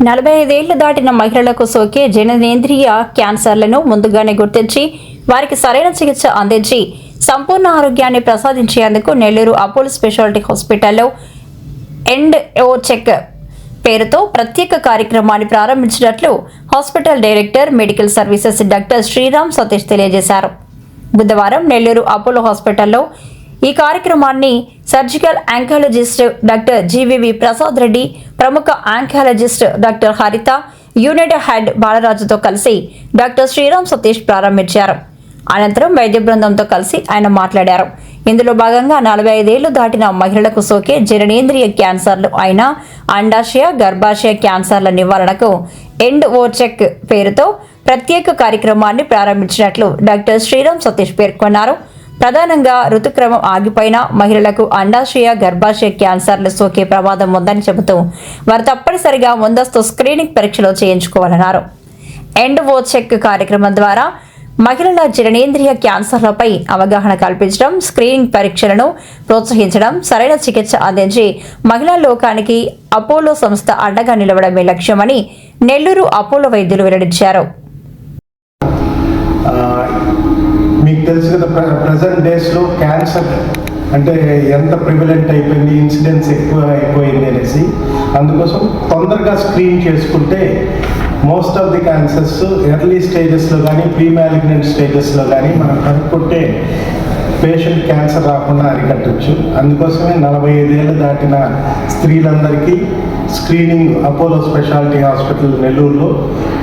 45 ఏళ్లు దాటిన మహిళలకు సోకే జననేంద్రియ క్యాన్సర్లను ముందుగానే గుర్తించి వారికి సరైన చికిత్స అందించి సంపూర్ణ ఆరోగ్యాన్ని ప్రసాదించేందుకు నెల్లూరు అపోలో స్పెషాలిటీ హాస్పిటల్లో ఎండ్ ఓ చెక్ పేరుతో ప్రత్యేక కార్యక్రమాన్ని ప్రారంభించినట్లు hospital director medical services doctor Sriram Satish తెలియజేశారు. బుధవారం నెల్లూరు అపోలో హాస్పిటల్లో ఈ కార్యక్రమాన్ని surgical oncologist doctor GVV Prasad Reddy, ప్రముఖ oncologist doctor Haritha, unit head బాలరాజుతో కలిసి డాక్టర్ శ్రీరామ్ సతీష్ ప్రారంభించారు. అనంతరం వైద్య బృందంతో కలిసి ఆయన మాట్లాడారు. ఇందులో భాగంగా 45 ఏళ్లు దాటిన మహిళలకు సోకే జననేంద్రియ క్యాన్సర్లు అయిన అండాశయ, గర్భాశయ క్యాన్సర్ల నివారణకు ఎండ్ ఓ చెక్ పేరుతో ప్రత్యేక కార్యక్రమాన్ని ప్రారంభించినట్లు డాక్టర్ శ్రీరామ్ సతీష్ పేర్కొన్నారు. ప్రధానంగా ఋతుక్రమం ఆగిపోయిన మహిళలకు అండాశయ, గర్భాశయ క్యాన్సర్లు సోకే ప్రమాదం ఉందని చెబుతూ వారు తప్పనిసరిగా ముందస్తు స్క్రీనింగ్ పరీక్షలు చేయించుకోవాలన్నారు. ఎండ్ ఓ చెక్ కార్యక్రమం ద్వారా మహిళల జననేంద్రియ క్యాన్సర్లపై అవగాహన కల్పించడం, స్క్రీనింగ్ పరీక్షలను ప్రోత్సహించడం, సరైన చికిత్స అందించి మహిళా లోకానికి అపోలో సంస్థ అండగా నిలవడమే లక్ష్యమని నెల్లూరు అపోలో వైద్యులు వెల్లడించారు. మీకు తెలుసు కదా, ప్రజెంట్ డేస్లో క్యాన్సర్ అంటే ఎంత ప్రివలెంట్ అయిపోయింది, ఇన్సిడెన్స్ ఎక్కువ అయిపోయింది అనేసి, అందుకోసం తొందరగా స్క్రీన్ చేసుకుంటే most of the cancers early స్టేజెస్లో కానీ ప్రీ మ్యాలిగ్నెంట్ స్టేజెస్లో కానీ మనం కనుక్కుంటే పేషెంట్ క్యాన్సర్ రాకుండా అరికట్టచ్చు. అందుకోసమే 45 ఏళ్ళు దాటిన స్త్రీలందరికీ స్క్రీనింగ్ అపోలో స్పెషాలిటీ హాస్పిటల్ నెల్లూరులో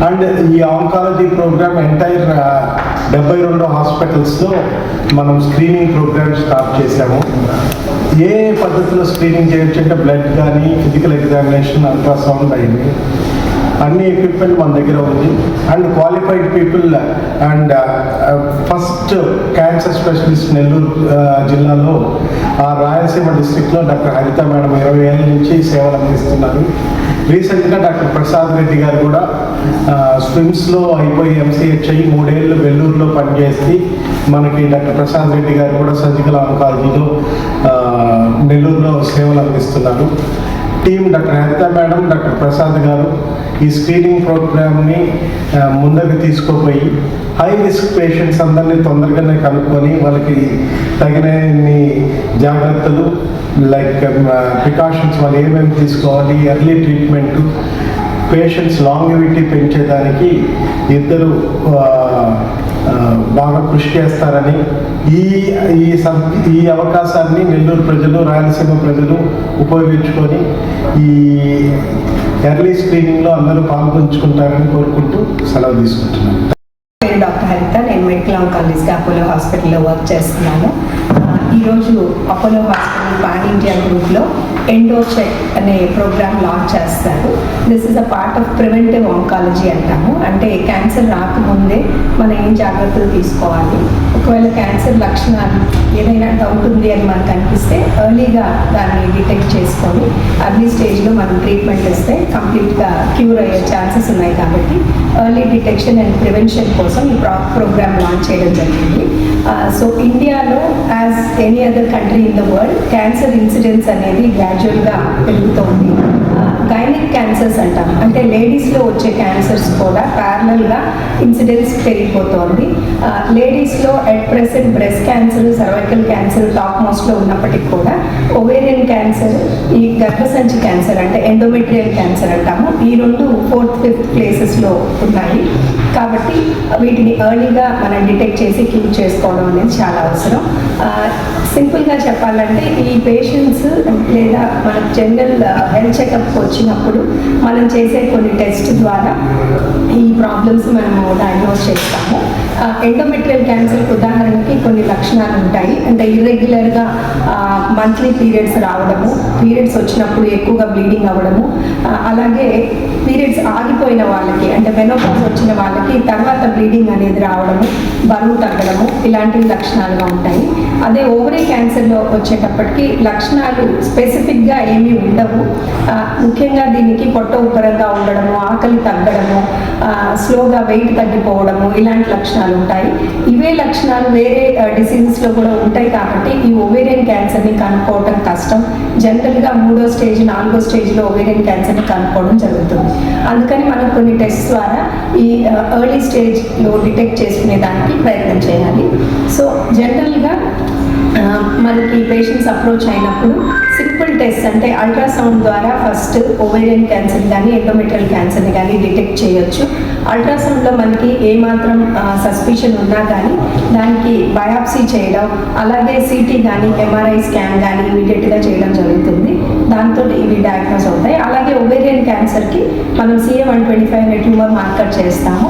అండ్ ఈ ఆంకాలజీ ప్రోగ్రామ్ ఎంటైర్ 72 హాస్పిటల్స్లో మనం స్క్రీనింగ్ ప్రోగ్రామ్ స్టార్ట్ చేసాము. ఏ పద్ధతిలో స్క్రీనింగ్ చేయొచ్చు అంటే బ్లడ్ కానీ, ఫిజికల్ ఎగ్జామినేషన్, అల్ట్రాసౌండ్ అయింది, అన్ని ఎక్విప్మెంట్ మన దగ్గర ఉంది. And qualified people and first cancer specialist Nellore జిల్లాలో రాయలసీమ డిస్ట్రిక్ట్లో డాక్టర్ హరిత మేడం 20 ఏళ్ళ నుంచి సేవలు అందిస్తున్నారు. రీసెంట్గా డాక్టర్ ప్రసాద్ రెడ్డి గారు కూడా స్విమ్స్లో అయిపోయి MCH అయ్యి 3 ఏళ్ళు వెల్లూరులో పనిచేసి మనకి డాక్టర్ ప్రసాద్ రెడ్డి గారు కూడా సర్జికల్ ఆంకాలజీలో నెల్లూరులో సేవలు అందిస్తున్నారు. టీమ్ డాక్టర్ హరిత మేడం, డాక్టర్ ప్రసాద్ గారు ఈ స్క్రీనింగ్ ప్రోగ్రామ్ని ముందుకు తీసుకుపోయి హై రిస్క్ పేషెంట్స్ అందరినీ తొందరగానే కనుక్కొని వాళ్ళకి తగినన్ని జాగ్రత్తలు లైక్ ప్రికాషన్స్ వాళ్ళు ఏమేమి తీసుకోవాలి, ఎర్లీ ట్రీట్మెంటు, పేషెంట్స్ లాంగివిటీ పెంచేదానికి ఇద్దరు బాగా కృషి చేస్తారని ఈ అవకాశాన్ని నెల్లూరు ప్రజలు, రాయలసీమ ప్రజలు ఉపయోగించుకొని ఈ ఎర్లీ స్క్రీనింగ్లో అందరూ పాల్గొంచుకుంటారని కోరుకుంటూ సెలవు తీసుకుంటున్నాను. నేను డాక్టర్ హరిత, నేను మెడికల్ ఆంకాలజిస్ట్ అపోలో హాస్పిటల్లో వర్క్ చేస్తున్నాను. ఈరోజు అపోలో హాస్పిటల్ పాన్ ఇండియా గ్రూప్లో ఎండో చెక్ అనే ప్రోగ్రామ్ లాంచ్ చేస్తారు. This is a part of preventive oncology అంటాము. అంటే క్యాన్సర్ రాకముందే మనం ఏం జాగ్రత్తలు తీసుకోవాలి, ఒకవేళ క్యాన్సర్ లక్షణాలు ఏదైనా డౌట్ ఉంది అని మనకు అనిపిస్తే ఎర్లీగా దాన్ని డిటెక్ట్ చేసుకొని అర్లీ స్టేజ్లో మనం ట్రీట్మెంట్ ఇస్తే కంప్లీట్గా క్యూర్ అయ్యే ఛాన్సెస్ ఉన్నాయి. కాబట్టి ఎర్లీ డిటెక్షన్ అండ్ ప్రివెన్షన్ కోసం ఈ ప్రోగ్రామ్ లాంచ్ చేయడం జరిగింది. సో ఇండియాలో as any other country in the world cancer incidence అనేది గ్రాడ్యువల్గా పెరుగుతోంది. గైనిక్ క్యాన్సర్స్ అంటాం, అంటే లేడీస్లో వచ్చే క్యాన్సర్స్ కూడా ప్యారలల్గా ఇన్సిడెన్స్ పెరిగిపోతోంది. లేడీస్లో at present breast cancer, cervical cancer top మోస్ట్లో ఉన్నప్పటికీ కూడా ఓవేరియన్ క్యాన్సర్, ఈ గర్భసంచి క్యాన్సర్ అంటే ఎండోమెట్రియల్ క్యాన్సర్ అంటాము, ఈ 2 4th 5th ప్లేసెస్లో ఉన్నాయి. కాబట్టి వీటిని ఎర్లీగా మనం డిటెక్ట్ చేసి క్యూర్ చేసుకోవడం అనేది చాలా అవసరం. సింపుల్గా చెప్పాలంటే ఈ పేషెంట్స్ లేదా మన జనరల్ హెల్త్ చెకప్కి వచ్చినప్పుడు మనం చేసే కొన్ని టెస్ట్ ద్వారా ఈ ప్రాబ్లమ్స్ మనము డయాగ్నోస్ చేస్తాము. ఎండోమెట్రియల్ క్యాన్సర్కి ఉదాహరణకి కొన్ని లక్షణాలు ఉంటాయి. అంటే ఇర్రెగ్యులర్గా మంత్లీ పీరియడ్స్ రావడము, పీరియడ్స్ వచ్చినప్పుడు ఎక్కువగా బ్లీడింగ్ అవ్వడము, అలాగే పీరియడ్స్ ఆగిపోయిన వాళ్ళకి అంటే మెనోపాజ్ వచ్చిన వాళ్ళకి తర్వాత బ్లీడింగ్ అనేది రావడము, బరువు తగ్గడము ఇలాంటివి లక్షణాలుగా ఉంటాయి. అదే ఓవరీ క్యాన్సర్లో వచ్చేటప్పటికి లక్షణాలు స్పెసిఫిక్గా ఏమీ ఉండవు. ముఖ్యంగా దీనికి పొట్ట ఉబ్బరంగా ఉండడము, ఆకలి తగ్గడము, స్లోగా వెయిట్ తగ్గిపోవడము ఇలాంటి లక్షణాలు ఉంటాయి. ఇవే లక్షణాలు వేరే డిసీజెస్లో కూడా ఉంటాయి కాబట్టి ఈ ఓవేరియన్ క్యాన్సర్ని కనుక్కోవడం కష్టం. జనరల్గా 3వ స్టేజ్ 4వ స్టేజ్లో ఓవేరియన్ క్యాన్సర్ని కనుక్కోవడం జరుగుతుంది. అందుకని మనం కొన్ని టెస్ట్ ద్వారా ఈ ఎర్లీ స్టేజ్లో డిటెక్ట్ చేసుకునే దానికి ప్రయత్నం చేయాలి. సో జనరల్గా మనకి పేషెంట్స్ అప్రోచ్ అయినప్పుడు సింపుల్ టెస్ట్ అంటే అల్ట్రాసౌండ్ ద్వారా ఫస్ట్ ఓవేరియన్ క్యాన్సర్ కానీ ఎండోమెట్రియల్ క్యాన్సర్ని కానీ డిటెక్ట్ చేయొచ్చు. అల్ట్రాసౌండ్లో మనకి ఏమాత్రం సస్పిషన్ ఉన్నా కానీ దానికి బయాప్సీ చేయడం, అలాగే సిటీ కానీ ఎంఆర్ఐ స్కాన్ కానీ ఇమీడియట్గా చేయడం జరుగుతుంది. దాంతో ఇవి డయాగ్నోస్ అవుతాయి. అలాగే ఓవేరియన్ క్యాన్సర్కి మనం CA-125 అనే ట్యూమర్ మార్కర్ చేస్తాము.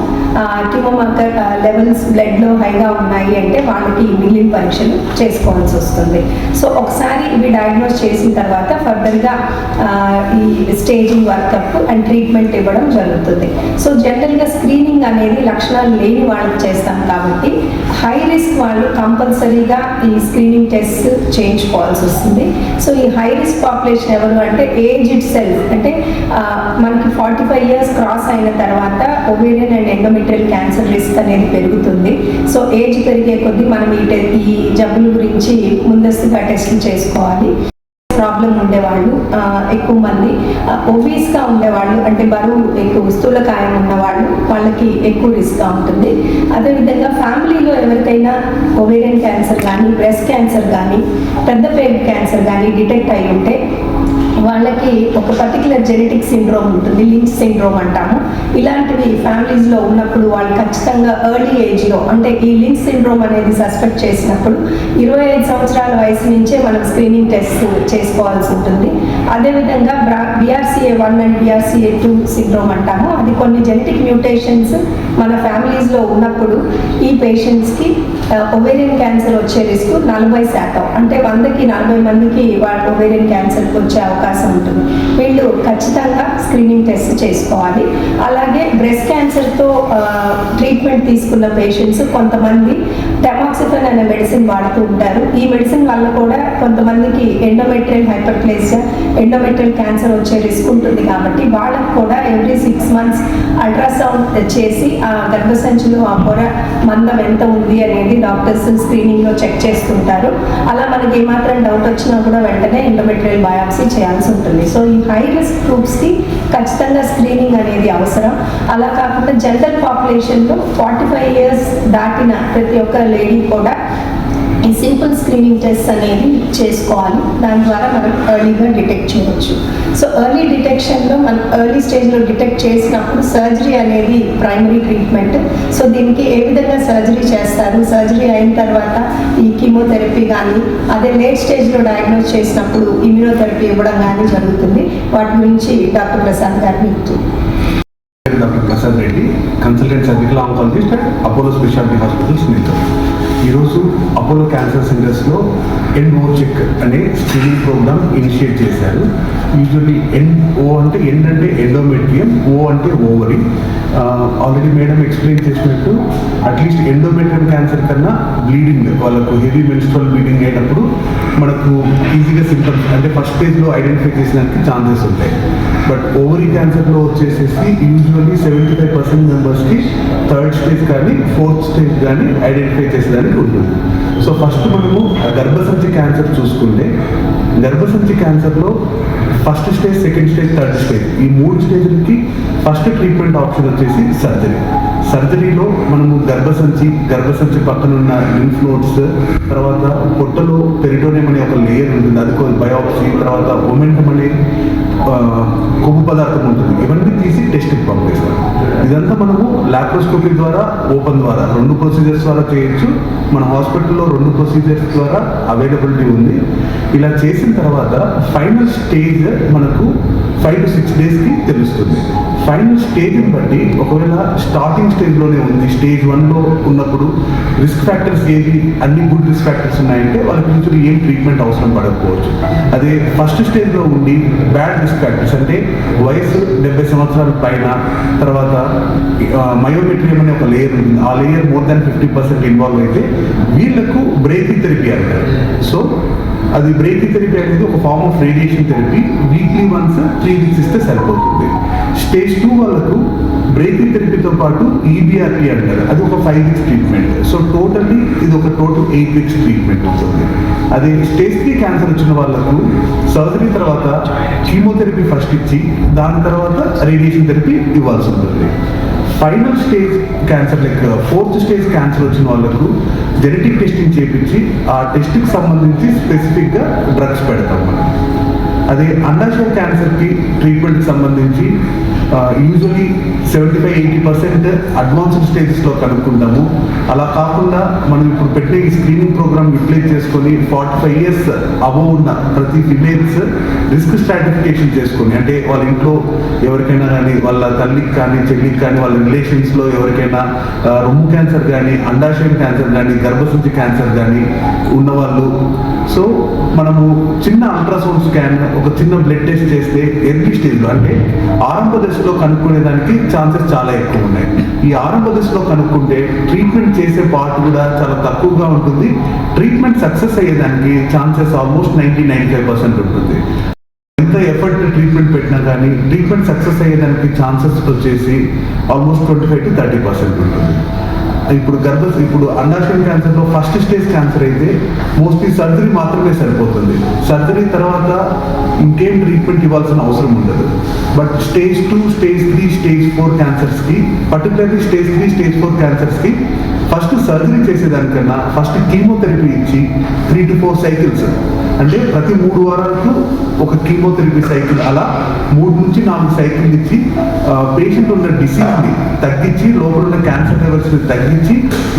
ట్యూమర్ మార్కర్ లెవెల్స్ బ్లడ్లో హైగా ఉన్నాయి అంటే వాళ్ళకి మిగిలిన పరీక్షలు చేసుకోవాల్సి వస్తుంది. సో ఒకసారి ఇవి డయాగ్నోస్ చేసిన తర్వాత ఫర్దర్గా ఈ స్టేజింగ్ వర్కప్ అండ్ ట్రీట్మెంట్ ఇవ్వడం జరుగుతుంది. సో జనరల్గా స్క్రీనింగ్ అనేది లక్షణాలు లేని వాళ్ళకి చేస్తాం కాబట్టి హై రిస్క్ వాళ్ళు కంపల్సరీగా ఈ స్క్రీనింగ్ టెస్ట్ చేయించుకోవాల్సి వస్తుంది. సో ఈ హై రిస్క్ పాపులేషన్ ఎవరు అంటే ఏజ్ ఇట్ సెల్ఫ్ అంటే మనకి 45 years క్రాస్ అయిన తర్వాత ovarian and endometrial cancer risk అనేది పెరుగుతుంది. సో ఏజ్ పెరిగే కొద్దీ మనం ఈ జబ్బుల గురించి ముందస్తుగా టెస్టులు చేసుకోవాలి. ప్రాబ్లం ఉండేవాళ్ళు ఎక్కువ మంది, ఒబీస్గా ఉండేవాళ్ళు అంటే బరువు ఎక్కువ స్థూలకాయం ఉన్నవాళ్ళు వాళ్ళకి ఎక్కువ రిస్క్గా ఉంటుంది. అదేవిధంగా ఫ్యామిలీలో ఎవరికైనా ఓవేరియన్ క్యాన్సర్ కానీ బ్రెస్ట్ క్యాన్సర్ కానీ పెద్ద పేగు క్యాన్సర్ కానీ డిటెక్ట్ అయి ఉంటే వాళ్ళకి ఒక పర్టికులర్ జెనెటిక్ సిండ్రోమ్ ఉంటుంది, లించ్ సిండ్రోమ్ అంటాము. ఇలాంటివి ఫ్యామిలీస్లో ఉన్నప్పుడు వాళ్ళు ఖచ్చితంగా ఎర్లీ ఏజ్లో అంటే ఈ లించ్ సిండ్రోమ్ అనేది సస్పెక్ట్ చేసినప్పుడు 25 సంవత్సరాల వయసు నుంచే మనం స్క్రీనింగ్ టెస్ట్ చేసుకోవాల్సి ఉంటుంది. అదేవిధంగా BRCA1 అండ్ BRCA2 సిండ్రోమ్ అంటాము. అది కొన్ని జెనెటిక్ మ్యూటేషన్స్ మన ఫ్యామిలీస్లో ఉన్నప్పుడు ఈ పేషెంట్స్కి ఓవేరియన్ క్యాన్సర్ వచ్చే రిస్క్ 40%. అంటే 100కి 40 మందికి వాళ్ళ ఓవేరియన్ క్యాన్సర్కి వచ్చే అవకాశం ఉంటుంది. వీళ్ళు ఖచ్చితంగా స్క్రీనింగ్ టెస్ట్ చేసుకోవాలి. అలాగే బ్రెస్ట్ క్యాన్సర్తో ట్రీట్మెంట్ తీసుకున్న పేషెంట్స్ కొంతమంది టెమాక్సిఫెన్ అనే మెడిసిన్ వాడుతూ ఉంటారు. ఈ మెడిసిన్ వల్ల కూడా కొంతమందికి ఎండోమెట్రియల్ హైపర్ప్లేసియా, ఎండోమెట్రియల్ క్యాన్సర్ వచ్చే రిస్క్ ఉంటుంది. కాబట్టి వాళ్ళకు కూడా ఎవ్రీ 6 months అల్ట్రాసౌండ్ చేసి ఆ గర్భసంచిలో ఆ పొర మందం ఎంత ఉంది అనేది డాక్టర్స్ స్క్రీనింగ్లో చెక్ చేస్తుంటారు. అలా మనకి ఏమాత్రం డౌట్ వచ్చినా కూడా వెంటనే ఎండోమెట్రియల్ బయాప్సీ చేయాల్సి ఉంటుంది. సో ఈ హై రిస్క్ గ్రూప్స్కి ఖచ్చితంగా స్క్రీనింగ్ అనేది అవసరం. అలా కాకుండా జనరల్ పాపులేషన్లో 45 years దాటిన ప్రతి ఒక్క లేడీ కూడా ఈ సింపుల్ స్క్రీనింగ్ టెస్ట్ అనేది చేసుకోవాలి. దాని ద్వారా మనం ఎర్లీగా డిటెక్ట్ చేయవచ్చు. సో ఎర్లీ డిటెక్షన్లో మనం ఎర్లీ స్టేజ్లో డిటెక్ట్ చేసినప్పుడు సర్జరీ అనేది ప్రైమరీ ట్రీట్మెంట్. సో దీనికి ఏ విధంగా సర్జరీ చేస్తారు, సర్జరీ అయిన తర్వాత ఈ కీమోథెరపీ కానీ, అదే లేట్ స్టేజ్లో డయాగ్నోస్ చేసినప్పుడు ఇమ్యూనోథెరపీ ఇవ్వడం కానీ జరుగుతుంది. వాటి గురించి డాక్టర్ ప్రసాద్ గారు మీకు. Doctor Prasad Reddy, consultant surgical oncologist at Apollo speciality hospitals Nellore. ఈరోజు అపోలో క్యాన్సర్ సెంటర్స్లో ఎండ్-ఓ-చెక్ అనే స్క్రీనింగ్ ప్రోగ్రామ్ ఇనిషియేట్ చేశారు. యూజువల్లీ ఎండ్-ఓ అంటే ఎండ్ అంటే ఎండోమెట్రియం, ఓ అంటే ఓవరీ. ఆల్రెడీ మేడం ఎక్స్ప్లెయిన్ చేసినట్టు అట్లీస్ట్ ఎండోమెట్రియం క్యాన్సర్ కన్నా బ్లీడింగ్, వాళ్ళకు హెవీ మెన్స్ట్రల్ బ్లీడింగ్ అయినప్పుడు మనకు ఈజీగా సింటమ్స్ అంటే ఫస్ట్ స్టేజ్లో ఐడెంటిఫై చేసడానికి ఛాన్సెస్ ఉంటాయి. బట్ ఓవరీ క్యాన్సర్లో వచ్చేసేసి యూజువల్లీ 75% మెంబర్స్కి 3rd స్టేజ్ కానీ 4th స్టేజ్ కానీ ఐడెంటిఫై చేసేదానికి ఉంటుంది. సో ఫస్ట్ మనము గర్భసంచి క్యాన్సర్ చూసుకుంటే గర్భసంచి క్యాన్సర్లో first stage, 2nd stage, 3rd stage ఈ 3 స్టేజ్లకి ఫస్ట్ ట్రీట్మెంట్ ఆప్షన్ వచ్చేసి సర్జరీ. సర్జరీలో మనము గర్భసంచి పక్కన ఉన్న లింఫ్ నోడ్స్, తర్వాత పొట్టలో పెరిటోనియం అనే ఒక లేయర్ ఉంటుంది, అది బయాప్సీ, తర్వాత ఒమెంటం అనే కొవ్వు పదార్థం ఉంటుంది. ఇవన్నీ తీసి టెస్ట్కి పంపిస్తాం. ఇదంతా మనము లాప్రోస్కోపీ ద్వారా, ఓపెన్ ద్వారా 2 ప్రొసీజర్స్ ద్వారా చేయొచ్చు. మన హాస్పిటల్లో 2 ప్రొసీజర్స్ ద్వారా అవైలబిలిటీ ఉంది. ఇలా చేసిన తర్వాత ఫైనల్ స్టేజ్ మనకు 5 to 6 daysకి తెలుస్తుంది. ఫైనల్ స్టేజ్ని బట్టి ఒకవేళ స్టార్టింగ్ స్టేజ్లోనే ఉంది, స్టేజ్ 1లో ఉన్నప్పుడు రిస్క్ ఫ్యాక్టర్స్ ఏది, అన్ని గుడ్ రిస్క్ ఫ్యాక్టర్స్ ఉన్నాయంటే వాళ్ళకి ఫ్యూచర్ ఏం ట్రీట్మెంట్ అవసరం పడకపోవచ్చు. అదే ఫస్ట్ స్టేజ్లో ఉండి బ్యాడ్ రిస్క్ ఫ్యాక్టర్స్ అంటే వయసు 70 సంవత్సరాల పైన, తర్వాత మయోమెట్రియం అనే ఒక లేయర్ ఉంటుంది. ఆ లేయర్ మోర్ దాన్ 50% ఇన్వాల్వ్ అయితే వీళ్ళకు బ్రేకీ థెరపీ అంటారు. సో అది బ్రేకీ థెరపీ అనేది ఒక form of radiation therapy. Weekly once 3 weeks ఇస్తే సరిపోతుంది. స్టేజ్ 2 వాళ్ళకు బ్రేకీ థెరపీతో పాటు ఈబిఆర్టీ అంటారు. అది ఒక 5 weeks ట్రీట్మెంట్. సో టోటల్లీ ఇది ఒక టోటల్ 8 weeks ట్రీట్మెంట్ ఉంటుంది. అదే స్టేజ్ 3 క్యాన్సర్ వచ్చిన వాళ్ళకు సర్జరీ తర్వాత కీమోథెరపీ ఫస్ట్ ఇచ్చి దాని తర్వాత రేడియేషన్ థెరపీ ఇవ్వాల్సి ఉంటుంది. Final stage cancer like 4th stage cancer వచ్చిన వాళ్ళకు జెనెటిక్ టెస్టింగ్ చేయించి ఆ టెస్ట్కి సంబంధించి స్పెసిఫిక్గా డ్రగ్స్ పెడతాం మనం. అదే అండాశయ క్యాన్సర్కి ట్రీట్మెంట్కి సంబంధించి యూజువలీ 75-80% అడ్వాన్స్డ్ స్టేజెస్లో కనుక్కుంటాము. అలా కాకుండా మనం ఇప్పుడు పెట్టే ఈ స్క్రీనింగ్ ప్రోగ్రామ్ యూటిలైజ్ చేసుకొని 45 years అబోవ్ ఉన్న ప్రతి ఫిమేల్స్ రిస్క్ స్ట్రాటిఫికేషన్ చేసుకొని, అంటే వాళ్ళ ఇంట్లో ఎవరికైనా కానీ వాళ్ళ తల్లికి కానీ చెల్లికి కానీ వాళ్ళ రిలేషన్స్లో ఎవరికైనా రొమ్ము క్యాన్సర్ కానీ అండాశయం క్యాన్సర్ కానీ గర్భసంచి క్యాన్సర్ కానీ ఉన్నవాళ్ళు, సో మనము చిన్న అల్ట్రాసౌండ్ స్కాన్ ఒక చిన్న బ్లడ్ టెస్ట్ చేస్తే ఎర్లీ స్టేజ్లో అంటే ఆరంభ దశలో కనుక్కునేదానికి ఛాన్సెస్ చాలా ఎక్కువ ఉన్నాయి. ఈ ఆరంభ దశలో కనుక్కుంటే ట్రీట్మెంట్ చేసే పార్ట్ కూడా చాలా తక్కువగా ఉంటుంది. ట్రీట్మెంట్ సక్సెస్ అయ్యేదానికి ఛాన్సెస్ ఆల్మోస్ట్ 90-95% ఉంటుంది. ఎంత ఎఫర్ట్ ట్రీట్మెంట్ పెట్టినా కానీ ట్రీట్మెంట్ సక్సెస్ అయ్యేదానికి ఛాన్సెస్ వచ్చేసి ఆల్మోస్ట్ 25-30% ఉంటుంది. ఇప్పుడు అండాశయం క్యాన్సర్లో ఫస్ట్ స్టేజ్ క్యాన్సర్ అయితే మోస్ట్లీ సర్జరీ మాత్రమే సరిపోతుంది. సర్జరీ తర్వాత ఇంకేం ట్రీట్మెంట్ ఇవ్వాల్సిన అవసరం ఉండదు. బట్ స్టేజ్ 2, స్టేజ్ 3, స్టేజ్ 4 క్యాన్సర్స్కి, పర్టికులర్లీ స్టేజ్ 3, స్టేజ్ 4 క్యాన్సర్స్కి ఫస్ట్ సర్జరీ చేసేదానికన్నా ఫస్ట్ కీమోథెరపీ ఇచ్చి 3 to 4 cycles, అంటే ప్రతి 3 వారాలకు ఒక కీమోథెరపీ సైకిల్, అలా 3 నుంచి 4 cycles ఇచ్చి పేషెంట్ ఉన్న డిసీజ్ని తగ్గించి లోపల ఉన్న క్యాన్సర్ లెవెల్స్ని తగ్గించి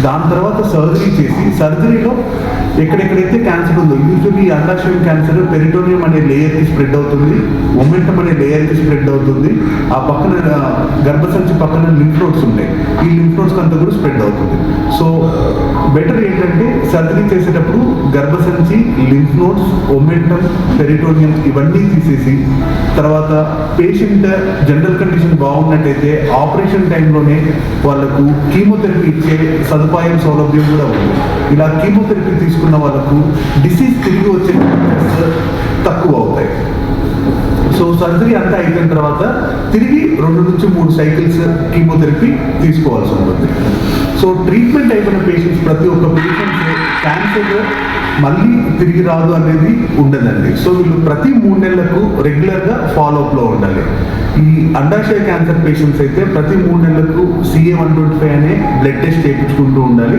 దాని తర్వాత సర్జరీ చేసి, సర్జరీలో ఎక్కడెక్కడైతే క్యాన్సర్ ఉందో, యూజువల్లీ అండాశయం క్యాన్సర్ పెరిటోనియం అనే లేయర్కి స్ప్రెడ్ అవుతుంది, ఒమెంటం అనే లేయర్కి స్ప్రెడ్ అవుతుంది, ఆ పక్కన గర్భసంచి పక్కన లింఫ్ నోడ్స్ ఉంటాయి, ఈ లింఫ్ నోడ్స్ అంతా కూడా స్ప్రెడ్ అవుతుంది. సో బెటర్ ఏంటంటే సర్జరీ చేసేటప్పుడు గర్భసంచి, లింఫ్ నోడ్స్, ఒమెంటం, పెరిటోనియం ఇవన్నీ తీసేసి తర్వాత పేషెంట్ జనరల్ కండిషన్ బాగున్నట్టయితే ఆపరేషన్ టైంలోనే వాళ్ళకు కీమోథెరపీ ఇచ్చే సదుపాయం సౌలభ్యం కూడా ఉంది. ఇలా కీమోథెరపీ తీసుకున్న వాళ్ళకు డిసీజ్ తిరిగి వచ్చే తక్కువ అవుతాయి. సో సర్జరీ అంతా అయిపోయిన తర్వాత తిరిగి 2 నుంచి 3 cycles కీమోథెరపీ తీసుకోవాల్సి ఉంటుంది. సో ట్రీట్మెంట్ అయిపోయిన పేషెంట్స్ ప్రతి ఒక్క పేషెంట్స్ క్యాన్సర్ మళ్ళీ తిరిగి రాదు అనేది ఉండదండి. సో వీళ్ళు ప్రతి 3 నెలలకు రెగ్యులర్గా ఫాలోఅప్లో ఉండాలి. ఈ అండాశయ క్యాన్సర్ పేషెంట్స్ అయితే ప్రతి 3 నెలలకు CA-125 అనే బ్లడ్ టెస్ట్ చేయించుకుంటూ ఉండాలి.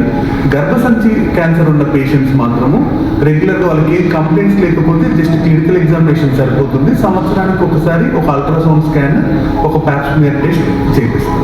గర్భసంచి క్యాన్సర్ ఉన్న పేషెంట్స్ మాత్రము రెగ్యులర్గా వాళ్ళకి ఏం కంప్లైంట్స్ లేకపోతే జస్ట్ క్లినికల్ ఎగ్జామినేషన్ సరిపోతుంది. సంవత్సరానికి ఒకసారి ఒక అల్ట్రాసౌండ్ స్కాన్, ఒక ప్యాప్ స్మియర్ టెస్ట్ చేపిస్తాం.